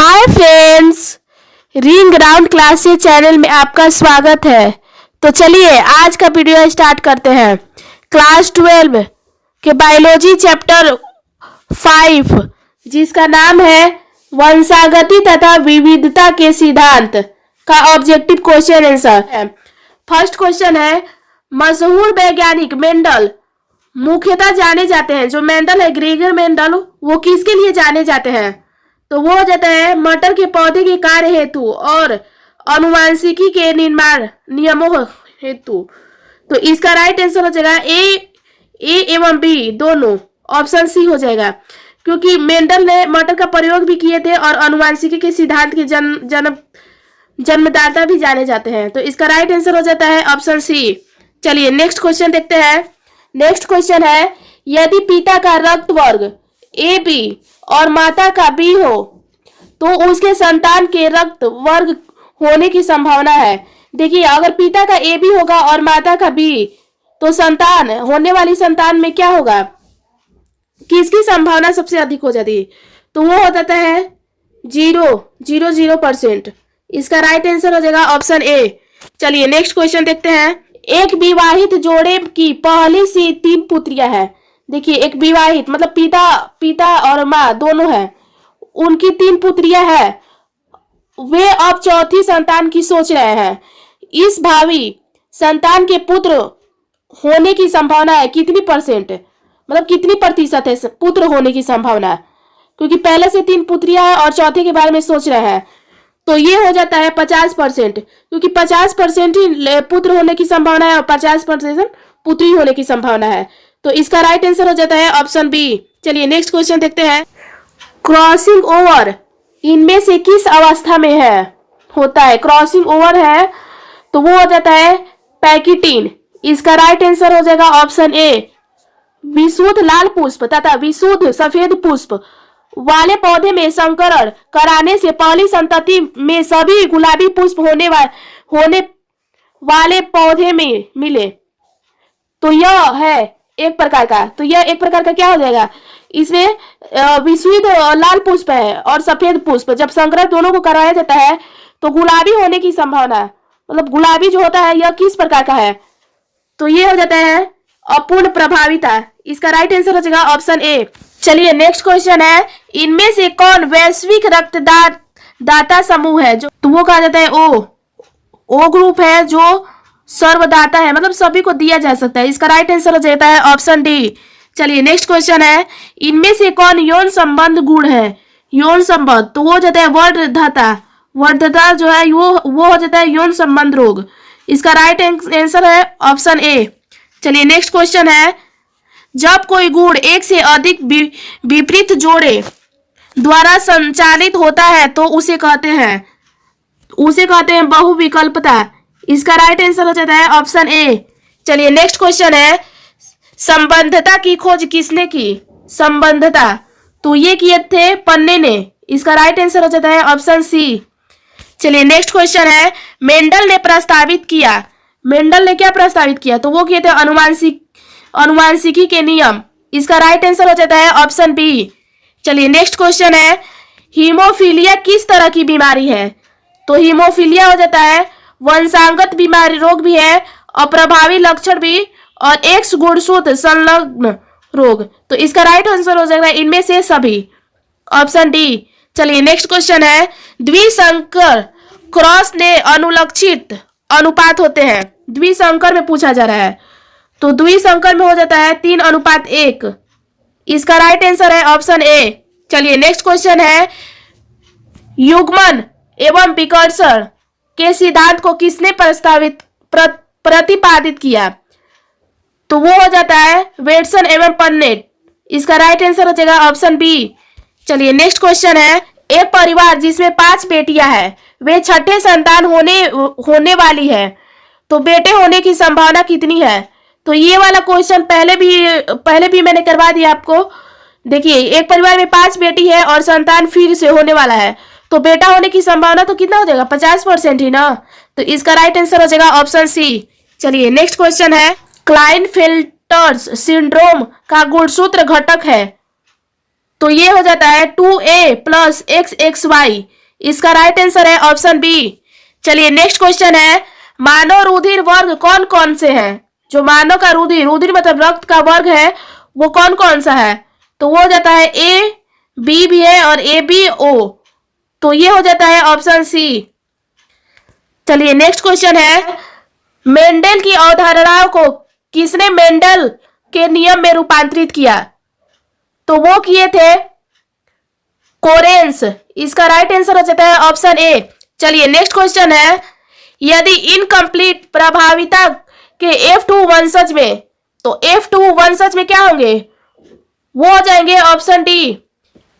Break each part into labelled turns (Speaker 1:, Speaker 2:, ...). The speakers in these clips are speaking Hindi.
Speaker 1: Hi friends, ring round classes channel में आपका स्वागत है। तो चलिए आज का वीडियो स्टार्ट करते हैं। क्लास 12 के बायोलॉजी चैप्टर 5 जिसका नाम है वंशागति तथा विविधता के सिद्धांत का ऑब्जेक्टिव क्वेश्चन आंसर है। फर्स्ट क्वेश्चन है, मशहूर वैज्ञानिक मेंडल मुख्यतः जाने जाते हैं। जो मेंडल है, ग्रेगर मेंडल, वो किसके लिए जाने जाते हैं? तो वो हो जाता है मटर के पौधे के कार्य हेतु और आनुवंशिकी के निर्माण नियमों हेतु। तो इसका राइट आंसर हो जाएगा ए एवं बी दोनों, ऑप्शन सी हो जाएगा, क्योंकि मेंडल ने मटर का प्रयोग भी किए थे और आनुवंशिकी के सिद्धांत के जन्मदाता भी जाने जाते हैं। तो इसका राइट आंसर हो जाता है ऑप्शन सी। चलिए नेक्स्ट क्वेश्चन देखते हैं। नेक्स्ट क्वेश्चन है, यदि पिता का रक्त वर्ग ए बी और माता का बी हो तो उसके संतान के रक्त वर्ग होने की संभावना है। देखिए, अगर पिता का ए बी होगा और माता का बी, तो संतान होने वाली संतान में क्या होगा, किसकी संभावना सबसे अधिक हो जाती है? तो वो हो जाता है 0.00%। इसका राइट आंसर हो जाएगा ऑप्शन ए। चलिए नेक्स्ट क्वेश्चन देखते हैं। एक विवाहित जोड़े की पहली से 3 पुत्रियां हैं। देखिए, एक विवाहित मतलब पिता और माँ दोनों हैं, उनकी 3 पुत्रियां हैं। वे अब चौथी संतान की सोच रहे हैं। इस भावी संतान के पुत्र होने की संभावना है कितनी %? मतलब कितनी प्रतिशत है पुत्र होने की संभावना? क्योंकि पहले से 3 पुत्रियां हैं और चौथे के बारे में सोच रहे हैं, तो ये हो जाता है 50%, क्योंकि 50% ही पुत्र होने की संभावना है और 50% पुत्री होने की संभावना है। तो इसका राइट आंसर हो जाता है ऑप्शन बी। चलिए नेक्स्ट क्वेश्चन देखते हैं। क्रॉसिंग ओवर इनमें से किस अवस्था में होता है? क्रॉसिंग ओवर है तो वो हो जाता है पैकिटीन। इसका राइट आंसर हो जाएगा ऑप्शन ए। विशुद्ध लाल पुष्प तथा विशुद्ध सफेद पुष्प वाले पौधे में संकरण कराने से पहली संतति में सभी गुलाबी पुष्प होने वाले पौधे में मिले, तो यह है एक प्रकार का। तो यह एक प्रकार का क्या हो जाएगा? इसमें विशुद्ध लाल पुष्प है और सफेद पुष्प, जब संकरण दोनों को कराया जाता है तो गुलाबी होने की संभावना, मतलब गुलाबी जो होता है यह किस प्रकार का है? तो ये हो जाता है अपूर्ण प्रभाविता। इसका राइट आंसर हो जाएगा ऑप्शन ए। चलिए नेक्स्ट क्वेश्चन है, इनमें से कौन वैश्विक रक्तदाता समूह है? जो तो वो कहा जाता है ओ ग्रुप है, जो सर्वदाता है, मतलब सभी को दिया जा सकता है। इसका राइट आंसर हो जाता है ऑप्शन डी। चलिए नेक्स्ट क्वेश्चन है, इनमें से कौन यौन संबंध गुण है? यौन संबंध तो वो हो जाता है वर्धता जो है वो हो जाता है यौन संबंध रोग। इसका राइट आंसर है ऑप्शन ए। चलिए नेक्स्ट क्वेश्चन है, जब कोई गुण एक से अधिक विपरीत जोड़े द्वारा संचालित होता है तो उसे कहते हैं बहुविकल्पता। इसका राइट आंसर हो जाता है ऑप्शन ए। चलिए नेक्स्ट क्वेश्चन है, संबंधता की खोज किसने की? संबंधता तो ये किए थे पन्ने ने। इसका राइट आंसर हो जाता है ऑप्शन सी। चलिए नेक्स्ट क्वेश्चन है, मेंडल ने क्या प्रस्तावित किया? तो वो किए थे आनुवंशिकी के नियम। इसका राइट आंसर हो जाता है ऑप्शन बी। चलिए नेक्स्ट क्वेश्चन है, हीमोफीलिया किस तरह की बीमारी है? तो हीमोफीलिया हो जाता है वंशागत बीमारी रोग भी है, अप्रभावी लक्षण भी, और एक्स गुणसूत्र संलग्न रोग। तो इसका राइट आंसर हो जाएगा इनमें से सभी, ऑप्शन डी। चलिए नेक्स्ट क्वेश्चन है, द्विसंकर क्रॉस ने अनुलक्षित अनुपात होते हैं। द्विसंकर में पूछा जा रहा है, तो द्विसंकर में हो जाता है 3:1। इसका राइट आंसर है ऑप्शन ए। चलिए नेक्स्ट क्वेश्चन है, युग्मन एवं विकर्षण के सिद्धांत को किसने प्रतिपादित किया? तो वो हो जाता है वेटसन एवं पन्नेट। इसका राइट आंसर हो जाएगा ऑप्शन बी। चलिए नेक्स्ट क्वेश्चन है, एक परिवार जिसमें 5 बेटियां हैं, वे छठे संतान होने वाली है, तो बेटे होने की संभावना कितनी है? तो ये वाला क्वेश्चन पहले भी मैंने करवा दिया आपको। देखिए, एक परिवार में 5 बेटी है और संतान फिर से होने वाला है, तो बेटा होने की संभावना तो कितना हो जाएगा? 50% ही ना। तो इसका राइट आंसर हो जाएगा ऑप्शन सी। चलिए नेक्स्ट क्वेश्चन है, क्लाइनफेल्टर्स सिंड्रोम का गुणसूत्र घटक है? तो ये हो जाता है 2a plus x x y. इसका राइट आंसर है ऑप्शन बी। चलिए नेक्स्ट क्वेश्चन है, मानव रुधिर वर्ग कौन कौन से हैं? जो मानव का रुधिर, रुधिर मतलब रक्त का वर्ग है, वो कौन कौन सा है? तो वो हो जाता है ए, बी भी है और ए बी ओ। तो ये हो जाता है ऑप्शन सी। चलिए नेक्स्ट क्वेश्चन है, मेंडल की अवधारणाओं को किसने मेंडल के नियम में रूपांतरित किया? तो वो किए थे कोरेंस। इसका राइट आंसर हो जाता है ऑप्शन ए। चलिए नेक्स्ट क्वेश्चन है, यदि इनकम्प्लीट प्रभाविता के F2 वंशज में, तो F2 वंशज में क्या होंगे? वो हो जाएंगे ऑप्शन डी।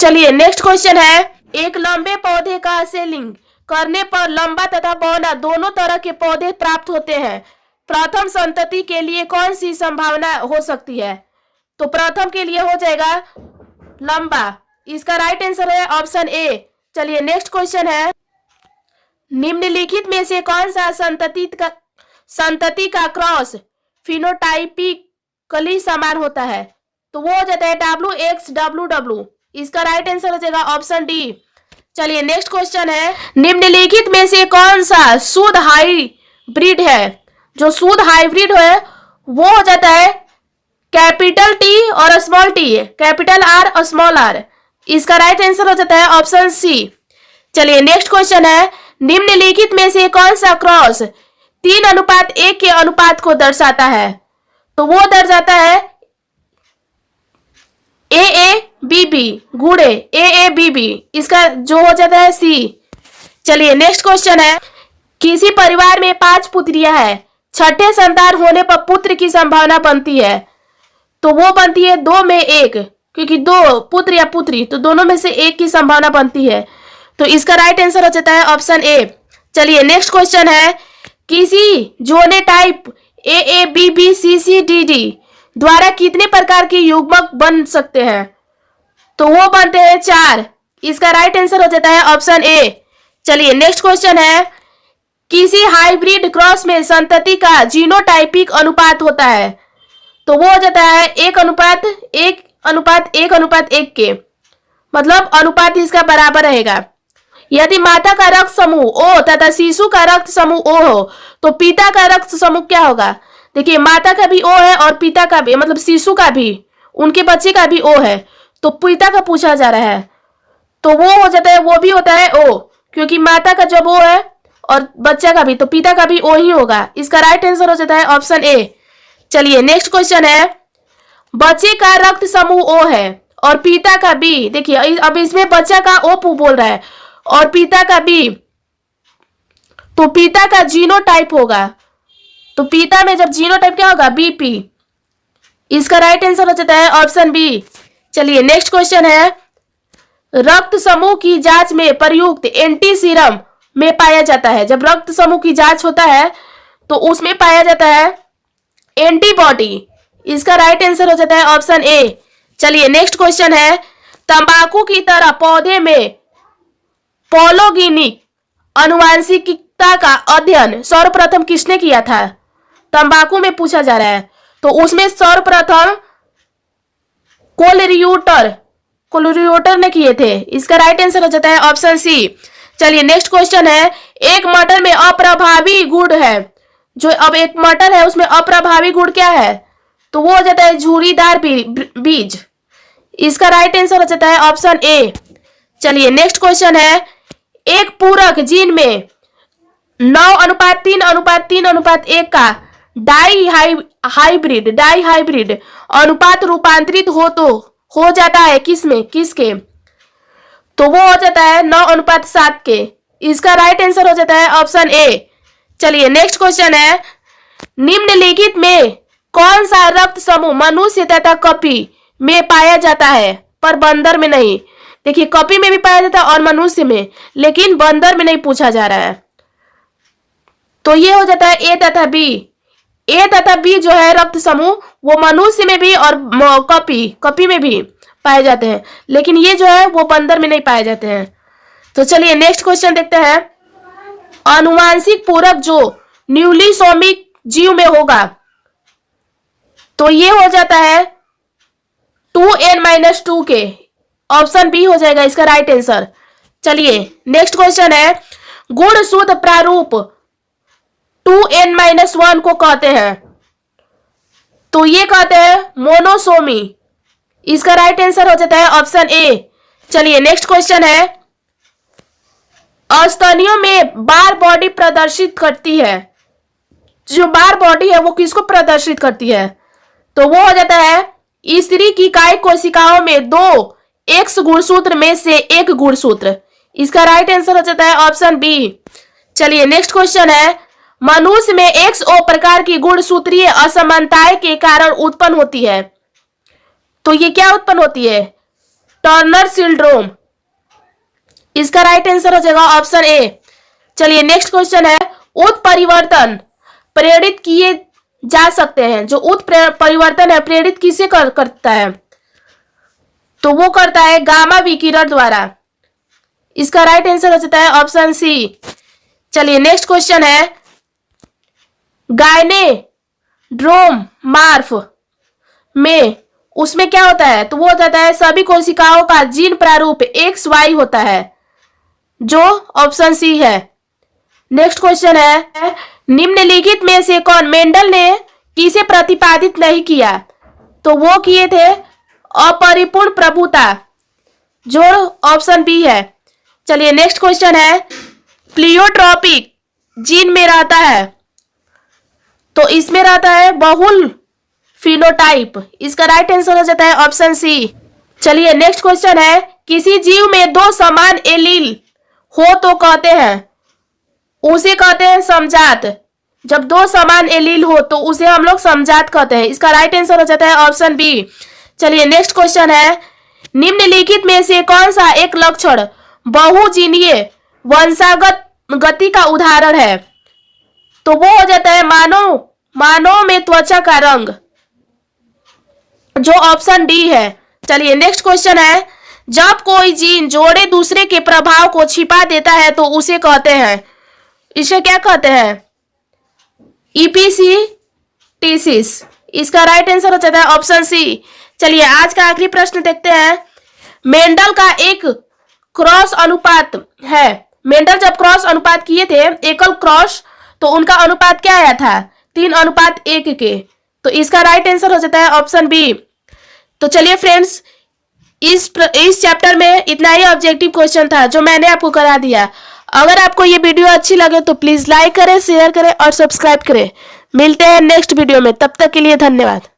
Speaker 1: चलिए नेक्स्ट क्वेश्चन है, एक लंबे पौधे का सेलिंग करने पर लंबा तथा बौना दोनों तरह के पौधे प्राप्त होते हैं। प्रथम संतति के लिए कौन सी संभावना हो सकती है? तो प्रथम के लिए हो जाएगा लंबा। इसका राइट आंसर है ऑप्शन ए। चलिए नेक्स्ट क्वेश्चन है, निम्नलिखित में से कौन सा संतति का क्रॉस फिनोटाइपिकली समान होता है? तो वो हो जाता है WXWW। इसका राइट आंसर हो जाएगा ऑप्शन डी। चलिए नेक्स्ट क्वेश्चन है, निम्नलिखित में से कौन सा शुद्ध हाइब्रिड है? जो शुद्ध हाइब्रिड है वो हो जाता है कैपिटल टी और स्मॉल टी, कैपिटल आर और स्मॉल आर। इसका राइट आंसर हो जाता है ऑप्शन सी। चलिए नेक्स्ट क्वेश्चन है, निम्नलिखित में से कौन सा क्रॉस 3:1 के अनुपात को दर्शाता है? तो वो दर्शाता है AABB गुणे AABB। इसका जो हो जाता है सी। चलिए नेक्स्ट क्वेश्चन है, किसी परिवार में 5 पुत्रियां हैं, छठे संतान होने पर पुत्र की संभावना बनती है। तो वो बनती है 2 में 1, क्योंकि 2 पुत्र या पुत्री, तो दोनों में से एक की संभावना बनती है। तो इसका राइट आंसर हो जाता है ऑप्शन ए। चलिए नेक्स्ट क्वेश्चन है, किसी जोनेटाइप AABBCCDD द्वारा कितने प्रकार के युग्मक बन सकते हैं? तो वो बनते हैं 4। इसका राइट आंसर हो जाता है ऑप्शन ए। चलिए नेक्स्ट क्वेश्चन है, किसी हाइब्रिड क्रॉस में संतति का जीनोटाइपिक अनुपात होता है? तो वो हो जाता है 1:1:1:1 के, मतलब अनुपात इसका बराबर रहेगा। यदि माता का रक्त समूह O तथा शिशु का रक्त समूह O हो, तो पिता का रक्त समूह क्या होगा? देखिए माता का भी O है और पिता का भी, मतलब शिशु का भी, उनके बच्चे का भी O है, तो पिता का पूछा जा रहा है, तो वो हो जाता है, वो भी होता है O, क्योंकि माता का जब O है और बच्चा का भी, तो पिता का भी O ही होगा। इसका राइट आंसर हो जाता है ऑप्शन ए। चलिए नेक्स्ट क्वेश्चन है, बच्चे का रक्त समूह O है और पिता का B। देखिए अब इसमें बच्चा का O बोल रहा है और पिता का B, तो पिता का जीनोटाइप होगा, तो पिता में जब जीनोटाइप क्या होगा? BP। इसका राइट आंसर हो जाता है ऑप्शन बी। चलिए नेक्स्ट क्वेश्चन है, रक्त समूह की जांच में प्रयुक्त एंटी सीरम में पाया जाता है। जब रक्त समूह की जांच होता है तो उसमें पाया जाता है एंटीबॉडी। इसका राइट आंसर हो जाता है ऑप्शन ए। चलिए नेक्स्ट क्वेश्चन है, तंबाकू की तरह पौधे में पॉलोजेनिक आनुवंशिकता का अध्ययन सर्वप्रथम किसने किया था? तंबाकू में पूछा जा रहा है, तो उसमें सर्वप्रथम कोलरियूटर ने किए थे। इसका राइट आंसर हो जाता है ऑप्शन सी। चलिए नेक्स्ट क्वेश्चन है, एक मटर में अप्रभावी गुण है। जो अब एक मटर है उसमें अप्रभावी गुण क्या है? तो वो हो जाता है झुर्रीदार बीज। इसका राइट आंसर हो जाता है ऑप्शन ए। चलिए नेक्स्ट क्वेश्चन है, एक पूरक जीन में 9:3:3:1 का डाई अनुपात रूपांतरित हो जाता है किसके? तो वो हो जाता है 9:7 के। इसका राइट आंसर हो जाता है ऑप्शन ए। चलिए नेक्स्ट क्वेश्चन है, निम्नलिखित में कौन सा रक्त समूह मनुष्य तथा कपी में पाया जाता है पर बंदर में नहीं? देखिए कपी में भी पाया जाता है और मनुष्य में, लेकिन बंदर में नहीं पूछा जा रहा है। तो ये हो जाता है ए तथा बी। ए तथा बी जो है रक्त समूह, वो मनुष्य में भी और कपी में भी पाए जाते हैं, लेकिन ये जो है वो बंदर में नहीं पाए जाते हैं। तो चलिए नेक्स्ट क्वेश्चन देखते हैं, आनुवांशिक पूरक जो न्यूलिसोमिक जीव में होगा, तो ये हो जाता है 2n-2 के। ऑप्शन बी हो जाएगा इसका राइट आंसर। चलिए नेक्स्ट क्वेश्चन है, गुण शुद्ध प्रारूप 2n-1 को कहते हैं, तो ये कहते हैं मोनोसोमी। इसका राइट आंसर हो जाता है ऑप्शन ए। चलिए नेक्स्ट क्वेश्चन है, स्तनियों में बार बॉडी प्रदर्शित करती है, जो बार बॉडी है वो किसको प्रदर्शित करती है, तो वो हो जाता है स्त्री की कायिक कोशिकाओं में 2 एक्स गुणसूत्र में से एक गुणसूत्र। इसका राइट आंसर हो जाता है ऑप्शन बी। चलिए नेक्स्ट क्वेश्चन है, मनुष्य में XO प्रकार की गुणसूत्रीय असमानताएं के कारण उत्पन्न होती है, तो ये क्या उत्पन्न होती है, टर्नर सिंड्रोम। इसका राइट आंसर हो जाएगा ऑप्शन ए। चलिए नेक्स्ट क्वेश्चन है, उत्परिवर्तन प्रेरित किए जा सकते हैं, जो उत्परिवर्तन है प्रेरित किसे करता है, तो वो करता है गामा विकिरण द्वारा। इसका राइट आंसर हो जाता है ऑप्शन सी। चलिए नेक्स्ट क्वेश्चन है, गायनेड्रोमार्फ में उसमें क्या होता है, तो वो हो जाता है सभी कोशिकाओं का जीन प्रारूप XY होता है, जो ऑप्शन सी है। नेक्स्ट क्वेश्चन है, निम्नलिखित में से कौन मेंडल ने किसे प्रतिपादित नहीं किया, तो वो किए थे अपरिपूर्ण प्रभुता, जो ऑप्शन बी है। चलिए नेक्स्ट क्वेश्चन है, प्लियोट्रोपिक जीन में रहता है, तो इसमें रहता है बहुल फिनोटाइप। इसका राइट आंसर हो जाता है ऑप्शन सी। चलिए नेक्स्ट क्वेश्चन है, किसी जीव में 2 समान एलील हो तो कहते हैं, उसे कहते हैं समजात। जब 2 समान एलील हो तो उसे हम लोग समजात कहते हैं। इसका राइट आंसर हो जाता है ऑप्शन बी। चलिए नेक्स्ट क्वेश्चन है, निम्नलिखित में से कौन सा एक लक्षण बहुजीनीय वंशागत गति का उदाहरण है, तो वो हो जाता है मानव में त्वचा का रंग, जो ऑप्शन डी है। चलिए नेक्स्ट क्वेश्चन है, जब कोई जीन जोड़े दूसरे के प्रभाव को छिपा देता है तो उसे कहते हैं, इसे क्या कहते हैं, इपिसीटीसिस। इसका राइट आंसर हो जाता है ऑप्शन सी। चलिए आज का आखिरी प्रश्न देखते हैं, मेंडल का एक क्रॉस अनुपात है, मेंडल जब क्रॉस अनुपात किए थे एकल क्रॉस, तो उनका अनुपात क्या आया था, 3:1 के, तो इसका राइट आंसर हो जाता है ऑप्शन बी। तो चलिए फ्रेंड्स, इस चैप्टर में इतना ही ऑब्जेक्टिव क्वेश्चन था जो मैंने आपको करा दिया। अगर आपको ये वीडियो अच्छी लगे तो प्लीज लाइक करें, शेयर करें और सब्सक्राइब करें। मिलते हैं नेक्स्ट वीडियो में, तब तक के लिए धन्यवाद।